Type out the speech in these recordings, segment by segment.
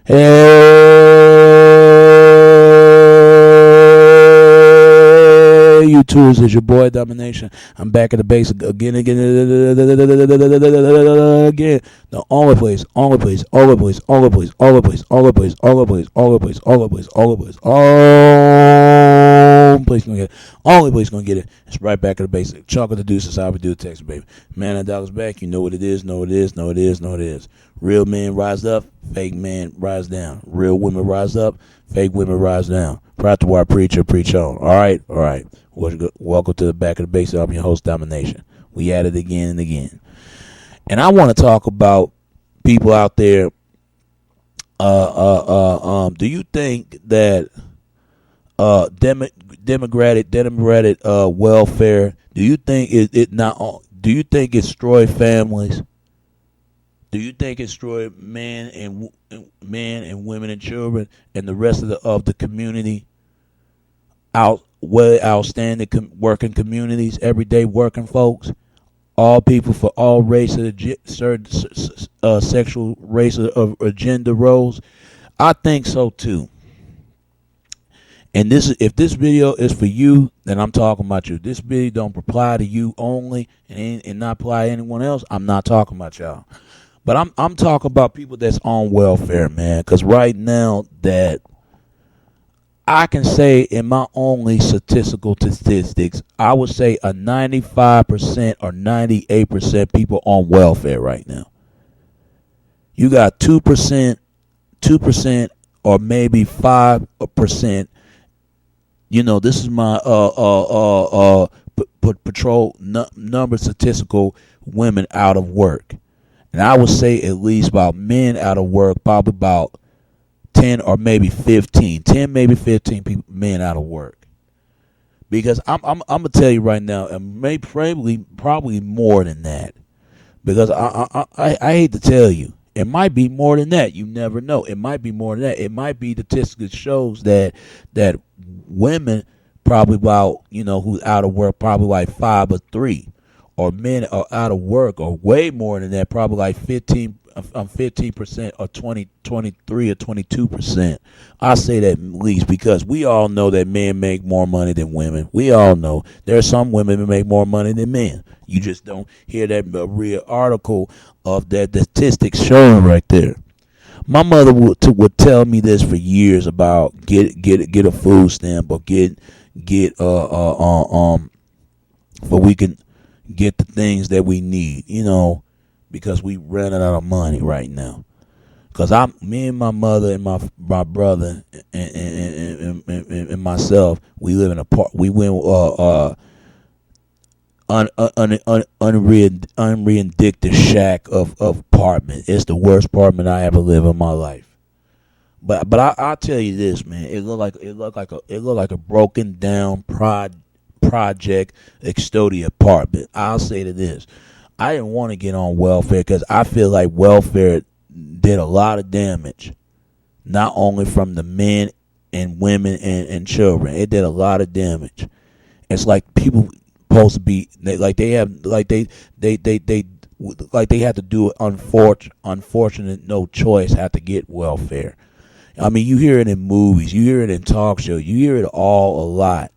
Hey, you tools, it's your boy Domination. I'm back at the base again. The only place, only place, only place, only place, only place, only place, only place, only place, only place, only place, only place gonna get it. Only place gonna get it. It's right back at the basic. Chunk of the deuces, how we do the text, baby. Man and dollars back. You know what it is, know what it is, know what it is, know what it is. Real men rise up, fake men rise down. Real women rise up, fake women rise down. Proud to our preacher, preach on. All right, all right. Welcome to the back of the basic. I'm your host, Domination. We at it again and again. And I want to talk about people out there. Do you think that democratic welfare? Do you think it not? Do you think it destroy families? Do you think it destroy men and women and children and the rest of the community? Outstanding working communities, everyday working folks, all people for all races, certain sexual race of gender roles. I think so too. And if this video is for you, then I'm talking about you. This video don't apply to you only and not apply to anyone else. I'm not talking about y'all. But I'm talking about people that's on welfare, man. Because right now that I can say in my only statistics, I would say a 95% or 98% people on welfare right now. You got 2%, or maybe 5%. You know, this is my patrol number statistical women out of work. And I would say at least about men out of work, probably about 10 or maybe 15. 10, maybe 15 people, men out of work. Because I'm gonna tell you right now, and probably more than that. Because I hate to tell you, it might be more than that. You never know. It might be more than that. It might be statistics shows that women probably about, who's out of work, probably like 5 or 3. Or men are out of work, or way more than that, probably like 15% or 23 or 22%. I say that at least because we all know that men make more money than women. We all know there are some women that make more money than men. You just don't hear that real article of that statistics showing right there. My mother would tell me this for years about get a food stamp or get for we can get the things that we need, because we running out of money right now. Because me and my mother and my brother and myself, we live in a part. We went unreindicted shack of apartment. It's the worst apartment I ever lived in my life. But I'll tell you this, man. It looked like a broken down project extodie apartment. I'll say to this, I didn't want to get on welfare because I feel like welfare did a lot of damage, not only from the men and women and children. It did a lot of damage. It's like people supposed to be like they have to do it. Unfortunate, no choice, have to get welfare. I mean, you hear it in movies, you hear it in talk shows, you hear it all a lot.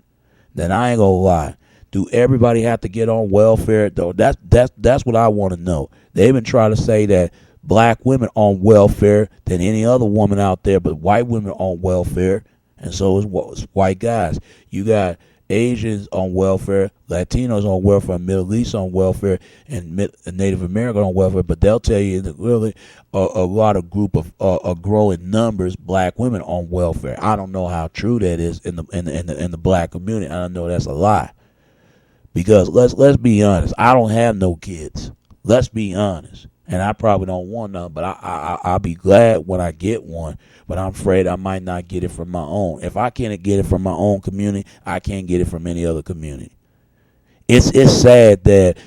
Then I ain't gonna lie. Do everybody have to get on welfare though? That's what I want to know. They even try to say that black women on welfare than any other woman out there, but white women on welfare, and so is white guys. You got Asians on welfare, Latinos on welfare, Middle East on welfare, and Native American on welfare. But they'll tell you that really a lot of group of growing numbers black women on welfare. I don't know how true that is in the black community. I don't know that's a lie. Because let's be honest, I don't have no kids. Let's be honest. And I probably don't want none, but I'll be glad when I get one. But I'm afraid I might not get it from my own. If I can't get it from my own community, I can't get it from any other community. It's sad that,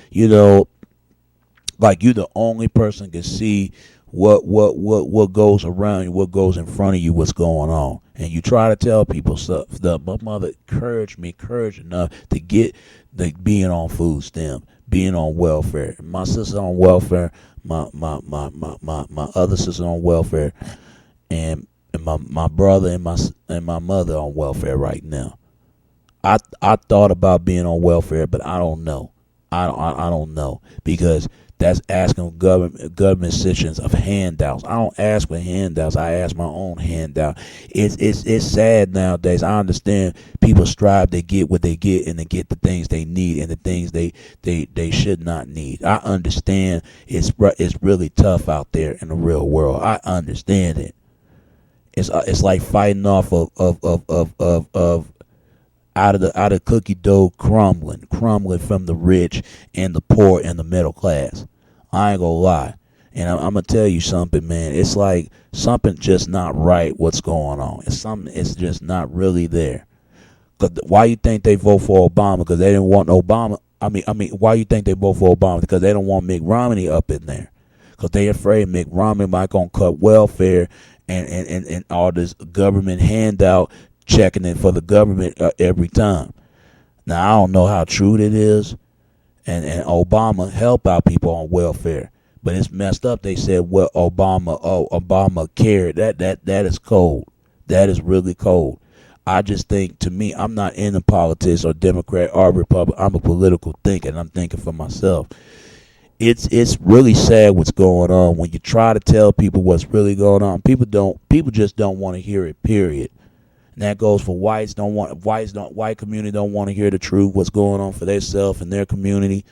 like you're the only person can see what goes around you, what goes in front of you, what's going on. And you try to tell people stuff. My mother encouraged enough to get being on food stamp, being on welfare. My sister on welfare, my other sister on welfare. and my brother and my mother on welfare right now. I thought about being on welfare, but I don't know. I don't know because that's asking government assistance of handouts. I don't ask for handouts. I ask my own handout. It's sad nowadays. I understand people strive to get what they get and to get the things they need and the things they should not need. I understand it's really tough out there in the real world. I understand it. It's like fighting off of out of the cookie dough crumbling from the rich and the poor and the middle class. I ain't gonna lie. And I'm gonna tell you something, man. It's like something just not right what's going on. It's just not really there. Why you think they vote for Obama? Because they didn't want Obama. I mean, why you think they vote for Obama? Because they don't want Mitt Romney up in there. Because they afraid Mitt Romney might gonna cut welfare and all this government handout checking in for the government every time. Now I don't know how true it is, and Obama help out people on welfare, but it's messed up. They said Obama cared. That is cold. That is really cold. I just think, to me, I'm not into politics or Democrat or Republican. I'm a political thinker, and I'm thinking for myself. It's really sad what's going on when you try to tell people what's really going on. People just don't want to hear it. Period. And that goes for whites. White community don't want to hear the truth, what's going on for themselves and their community.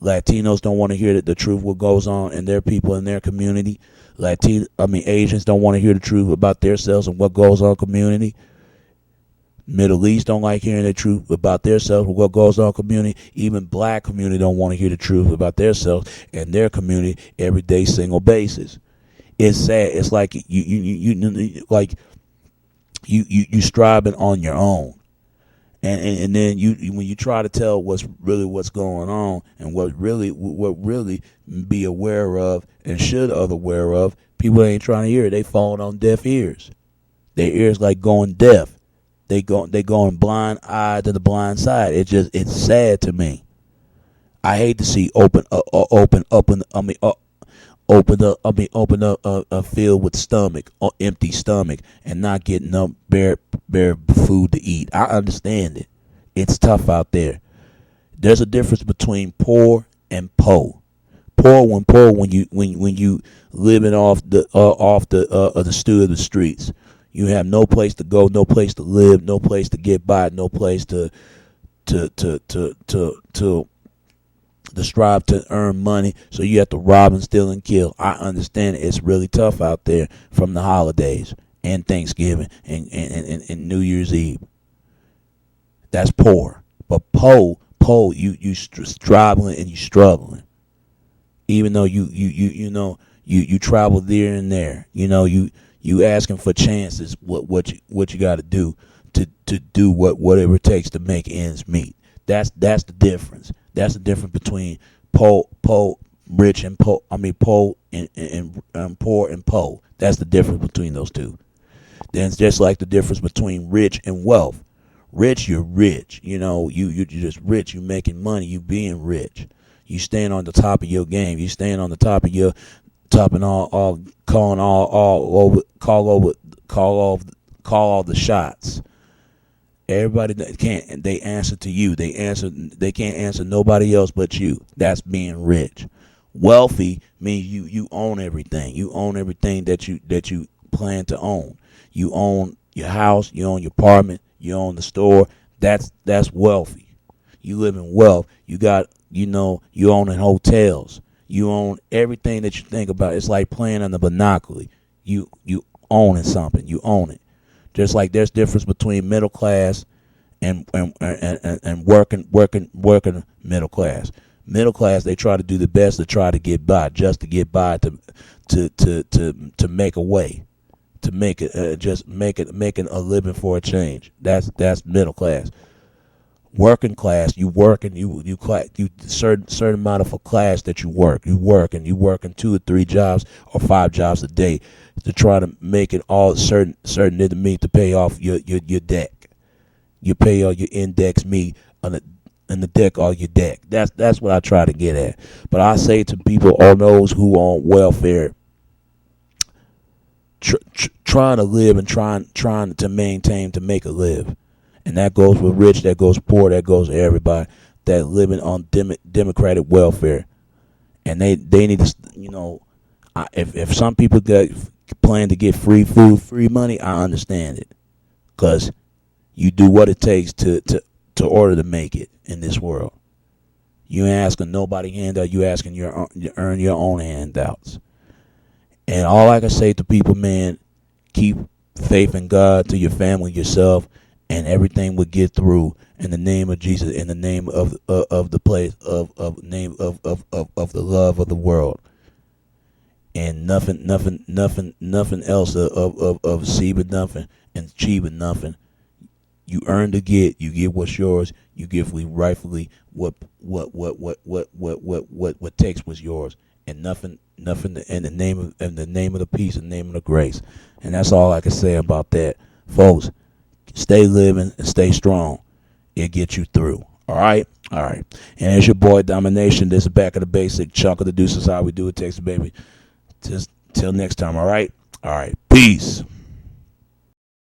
Latinos don't want to hear the truth, what goes on in their people in their community. Asians don't want to hear the truth about themselves and what goes on in community. Middle East don't like hearing the truth about themselves and what goes on in community. Even black community don't want to hear the truth about themselves and their community every day, single basis. It's sad. It's like you striving on your own, and then when you try to tell what's going on and what really be aware of and should other aware of, people ain't trying to hear it. They falling on deaf ears. Their ears like going deaf. They going blind eye to the blind side. It's sad to me. I hate to see open up a field with stomach or empty stomach and not getting no bare food to eat. I understand it. It's tough out there. There's a difference between poor and po. Poor when you living off the stew of the streets. You have no place to go, no place to live, no place to get by, no place to strive to earn money, so you have to rob and steal and kill. I understand it's really tough out there from the holidays and Thanksgiving and New Year's Eve. That's poor. But you striving and you struggling. Even though you travel there and there, you asking for chances. What you got to do to do whatever it takes to make ends meet. That's the difference. That's the difference between rich and poor. Poor and poor. That's the difference between those two. Then it's just like the difference between rich and wealth. Rich, you're rich. You're just rich. You making money. You being rich. You staying on the top of your game. You staying on the top of your call all the shots. Everybody that they answer to you. They can't answer nobody else but you. That's being rich. Wealthy means you own everything. You own everything that you plan to own. You own your house, you own your apartment, you own the store. That's wealthy. You live in wealth. You got you own in hotels. You own everything that you think about. It's like playing on the Monopoly. You owning something. You own it. Just like there's difference between middle class and working middle class. Middle class, they try to do the best to try to get by, just to get by, to make a way, to make it making a living for a change. That's middle class. Working class, you certain amount of a class that you work. You working 2 or 3 jobs or 5 jobs a day to try to make it all certain to meet to pay off your deck. You pay all your index meet on the deck all your deck. That's what I try to get at. But I say to people, all those who on welfare, trying to live and trying to maintain to make a live. And that goes with rich, that goes poor, that goes to everybody that living on democratic welfare. And they need to, if some people plan to get free food, free money, I understand it. Because you do what it takes to order to make it in this world. You ain't asking nobody handout. You asking you earn your own handouts. And all I can say to people, man, keep faith in God, to your family, yourself, and everything will get through in the name of Jesus, in the name of the place of the love of the world, and nothing else of receiving nothing and achieving nothing. You earn to get. You get what's yours. You give rightfully what takes was yours, and nothing in the name of the peace, in the name of the grace. And that's all I can say about that, folks. Stay living and stay strong. It'll get you through. All right. And it's your boy Domination. This is Back of the Basic. Chunk of the Deuce is how we do it. Texas baby. Just till next time. All right. Peace.